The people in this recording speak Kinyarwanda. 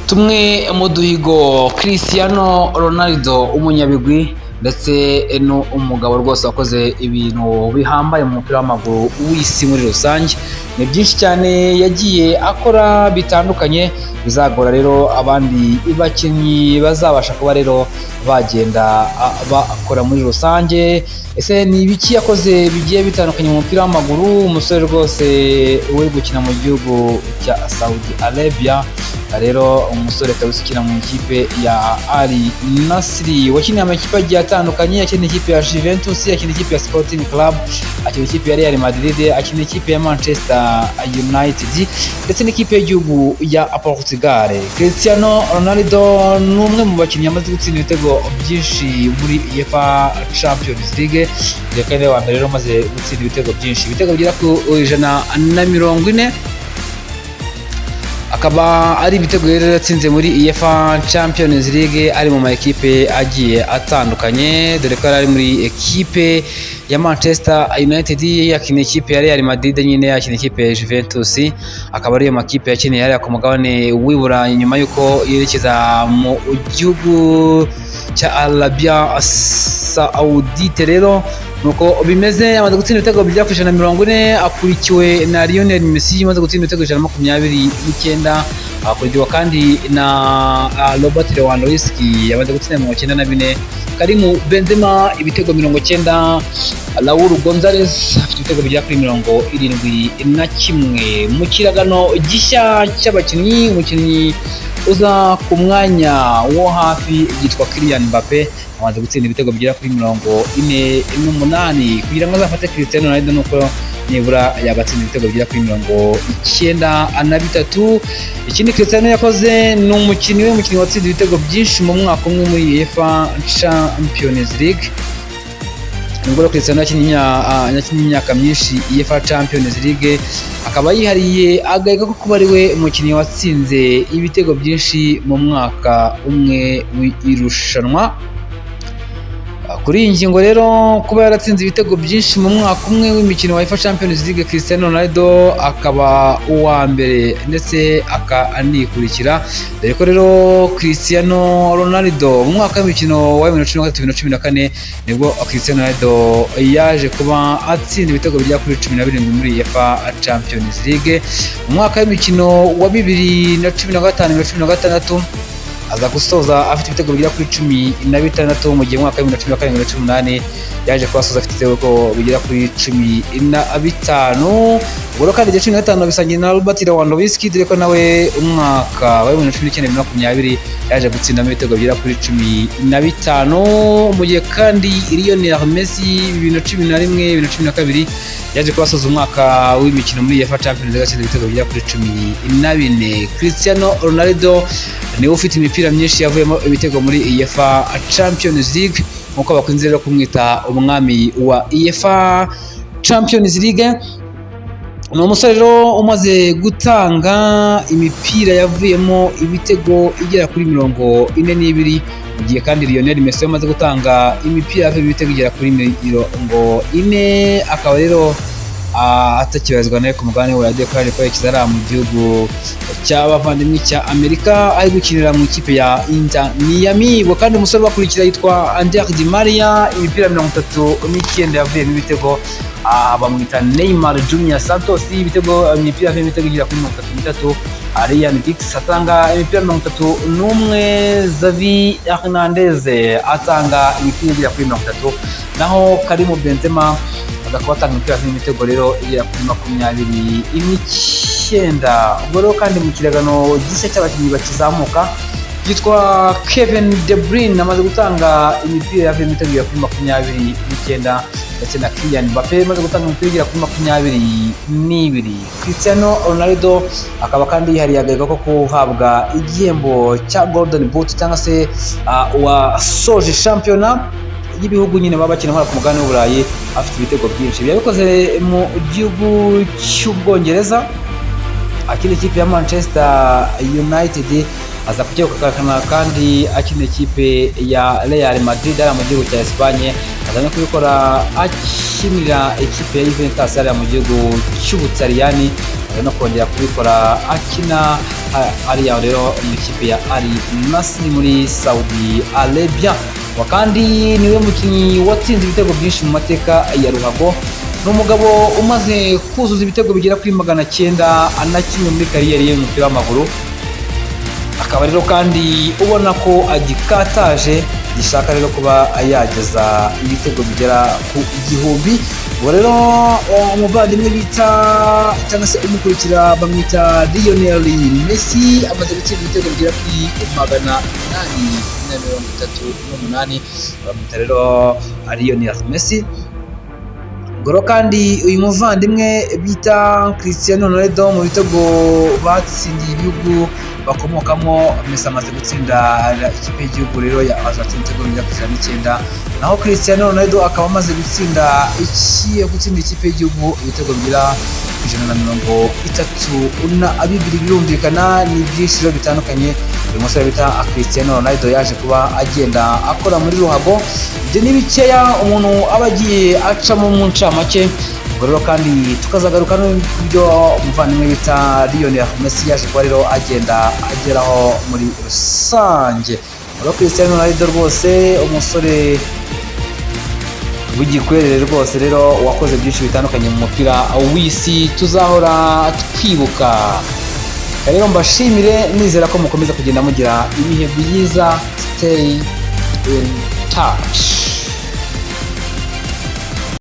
tumwe mu duhigo Cristiano Ronaldo umunyabigwi ndetse n'umugabo rwose wakoze ibintu bihambaye mu mupira w'amaguru w'isi muri rusange. Ni byinshi cyane yagiye akora bitandukanye, bizagora rero abandi bakinnyi bazabasha kuba rero bagenda bakora muri rusange. Ese ni ibiki yakoze bigiye bitandukanye mu mupira w'amaguru? Umusore rwose uri gukina mu gihugu cya Saudi Arabia, rero umusore kabisa ukina mu ikipe ya Al Nassr, wakiniye amakipe agiye atandukanye, yakiniye ikipe ya Juventus, yakiniye ikipe ya Sporting Club, akina ikipe ya Real Madrid, akina ikipe ya Manchester United ndetse n'ikipe y'igihugu ya Portugal. Cristiano Ronaldo ni umwe mu bakinnyi amaze gutsinda ibitego byinshi muri UEFA Champions League, kandi wa mbere rero amaze gutsinda ibitego byinshi, ibitego bigera ku 140, akaba ari ibitego rero yatsinze muri UEFA Champions League ari mu makipe agiye atandukanye, dore ko ari muri ekipe ya Manchester United, yakiniye ikipe ya Real Madrid, nyine yakiniye ikipe ya Juventus, akaba ariyo makipe yakiniye hariya ku mugabane w'i Burayi nyuma y'uko yerekeza mu gihugu cya Arabia Saudite. Rero nuko bimeze, amaze gutsinda ibitego bigera ku 140, akurikiwe na Lionel Messi umaze gutsinda ibitego 129, akurikiwe kandi na Robert Lewandowski yamaze gutsinda 94, Karim Benzema ibitego 90, Raul Gonzalez afite ibitego bigera kuri 71. Mu kiragano gishya cy'abakinnyi, umukinnyi uza ku mwanya wo hafi yitwa Kylian Mbappe, amaze gutsinda ibitego bigera kuri 48 kugira ngo azafate Cristiano Ronaldo, nuko nibura yagatsinda ibitego bigera kuri 93. Ikindi Cristiano yakoze ni umukinnyi watsinze ibitego byinshi mu mwaka umwe muri UEFA Champions League. Nubwo Cristiano yakinnye imyaka myinshi UEFA Champions League, akaba yihariye agahigo ko kuba ari we umukinnyi watsinze ibitego byinshi mu mwaka umwe w'irushanwa. Kuri iyi ngingo rero, kuba yaratsinze ibitego byinshi mu mwaka umwe w'imikino wa UEFA Champions League, Cristiano Ronaldo akaba uwa mbere ndetse akanikurikira, dore ko rero Cristiano Ronaldo mu mwaka w'imikino wa 2013-2014 nibwo Cristiano Ronaldo yaje kuba atsinda ibitego bijya kuri 17 muri UEFA Champions League. Mu mwaka w'imikino wa 2015-2016 aza gusoza afite ibitego bigera kuri 16, mu gihe mu mwaka wa 2017-2018 yaje kubasoza afite ibitego bigera kuri 15. Ubwo kandi 15 bisangiye na Robert Lewandowski, dore ko nawe umwaka wa 2019-2020 yaje gutsindamo ibitego bigera kuri 15, mu gihe kandi Lionel Messi 2011-2012 yaje kubasoza umwaka w'imikino muri UEFA Champions League atsinda ibitego bigera kuri 14. Cristiano Ronaldo niwe ufite imipira myinshi yavuyemo ibitego muri UEFA Champions League, nkuko bakunze rero kumwita umwami wa UEFA Champions League. Ni umusore rero umaze gutanga imipira yavuyemo ibitego igera kuri 42, mu gihe kandi Lionel Messi yamaze gutanga imipira yavuyemo ibitego igera kuri 40, akaba rero atakibazwa nawe ku mugabane wa Dekari ko yakizara mu gihugu cy'abavandimwe cya Amerika, ari gukinira mu ikipe ya Inter Miami. Bo kandi umusore bakurikira yitwa Ander Di Maria, imipira 39 yavuyemo ibitego, bamwita Neymar Junior Santos, ibitego imipira yavuyemo ibitego igera kuri 33. Ryan Giggs atanga imipira 31, Xavi Hernandez atanga imipira igera kuri 30, naho Karim Benzema akaba atanga imipira y'ibitego rero igera kuri 29. Ubwo rero kandi mu kiragano gishya cy'abakinnyi bakizamuka yitwa Kevin De Bruyne, amaze gutanga imipira yavuyemo ibitego igera kuri 29, ndetse na Kylian Mbappe amaze gutanga imipira igera kuri 22. Cristiano Ronaldo akaba kandi yihariye agahigo ko guhabwa igihembo cya Golden Boot, cyangwa se wasoje shampiyona y'ibihugu nyine baba bakina ku mugabane w'u Burayi afite ibitego byinshi. Yabikoze mu gihugu cy'Ubwongereza, akina ikipe ya Manchester United, aza kucyegukana kandi akina ikipe ya Real Madrid ari mu gihugu cya Espagne, aza no kubikora akinira ikipe ya Juventus ari mu gihugu cy'Ubutaliyani, aza no kongera kubikora akina hariya rero mu ikipe ya Al Nassr muri Saudi Arabia. Kandi niwe mukinnyi watsinze ibitego byinshi mu mateka ya ruhago. Ni umugabo umaze kuzuza ibitego bigera kuri 900 muri kariyeri ye y'umupira w'amaguru. Akaba rero kandi ubona ko agikataje gishaka rero kuba yageza ibitego bigera ku 1000. Ubwo rero umuvandimwe bita cyangwa se umukurikira bamwita Lionel Messi amaze gutsinda ibitego bigera kuri 838. Bamwita rero Lionel Messi. Goro kandi uyu muvandimwe bita Cristiano Ronaldo mu bitego batsindiye ibihugu bakomokamo, Messi amaze gutsinda ikipe y'igihugu rero ya Argentina ibitego bigera kuri 9, naho Cristiano Ronaldo akaba amaze gutsinda ikipe y'igihugu ibitego bigera ku 132. Birumvikana ni byinshi bitandukanye uyu musore bita Cristiano Ronaldo yaje kuba agenda akora muri ruhago. Ibyo ni bikeya umuntu aba agiye acamo mu ncamake. Ubwo rero kandi tukazagaruka no ku byo umuvandimwe bita Lionel Messi yaje kuba rero agenda ageraho muri rusange. Rero Cristiano Ronaldo rwose umusore w'igikwerere rwose rero wakoze byinshi bitandukanye mu mupira w'isi tuzahora twibuka. Rero mbashimire nizera ko mukomeza kugenda mugira ibihe byiza. Stay in touch.